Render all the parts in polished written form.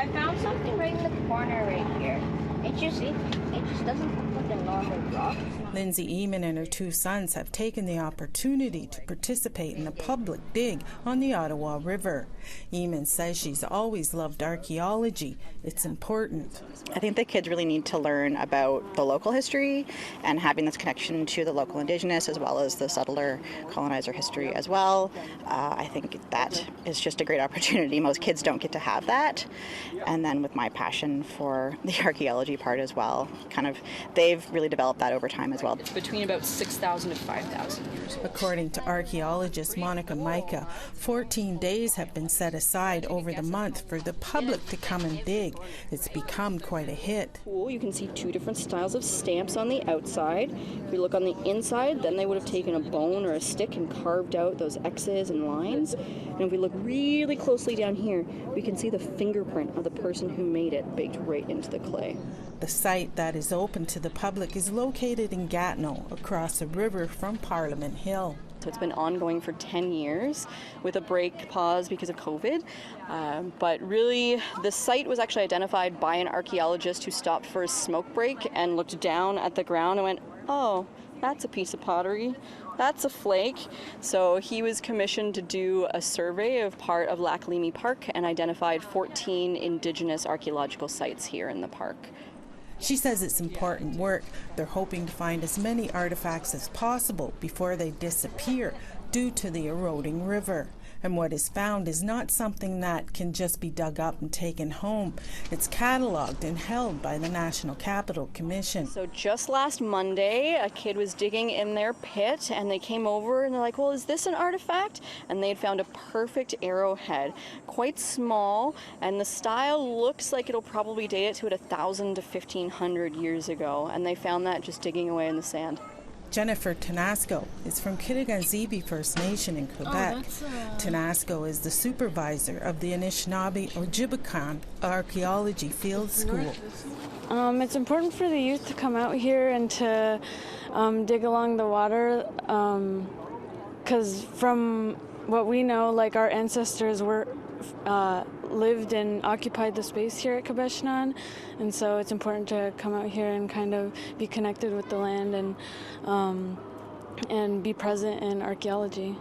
I found something right in the corner right here. It just doesn't look like a normal rock. Lindsay Eamon and her two sons have taken the opportunity to participate in a public dig on the Ottawa River. Eamon says she's always loved archaeology. It's important. I think the kids really need to learn about the local history and having this connection to the local Indigenous as well as the settler colonizer history as well. I think that is just a great opportunity. Most kids don't get to have that. And then with my passion for the archaeology part as well, they've really developed that over time as well. It's between about 6,000 to 5,000 years old. According to archaeologist Monica Micah, 14 days have been set aside over the month for the public to come and dig. It's become quite a hit. You can see two different styles of stamps on the outside. If you look on the inside, then they would have taken a bone or a stick and carved out those X's and lines. And if we look really closely down here, we can see the fingerprint of the person who made it baked right into the clay. The site that is open to the public is located in Gatineau, across a river from Parliament Hill. So it's been ongoing for 10 years with a pause because of COVID. But really, the site was actually identified by an archaeologist who stopped for a smoke break and looked down at the ground and went, oh, that's a piece of pottery. That's a flake. So he was commissioned to do a survey of part of Lac Leamy Park and identified 14 Indigenous archaeological sites here in the park. She says it's important work. They're hoping to find as many artifacts as possible before they disappear due to the eroding river. And what is found is not something that can just be dug up and taken home. It's catalogued and held by the National Capital Commission. So just last Monday, a kid was digging in their pit and they came over and they're like, well, is this an artifact? And they'd found a perfect arrowhead, quite small, and the style looks like it'll probably date it to 1,000 to 1,500 years ago. And they found that just digging away in the sand. Jennifer Tenasco is from Kitigan-Zibi First Nation in Quebec. Tenasco is the supervisor of the Anishinaabe-Ojibwakan Archaeology Field School. It's important for the youth to come out here and to dig along the water because from what we know, like our ancestors lived and occupied the space here at Kabeshnan, and so it's important to come out here and kind of be connected with the land and be present in archaeology.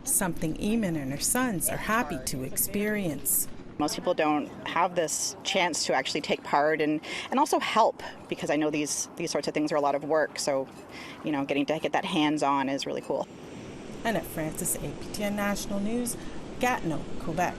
Something Eamon and her sons are happy to experience. Most people don't have this chance to actually take part and also help, because I know these sorts of things are a lot of work, so getting to get that hands-on is really cool. Annette Francis, APTN National News, Gatineau, Quebec.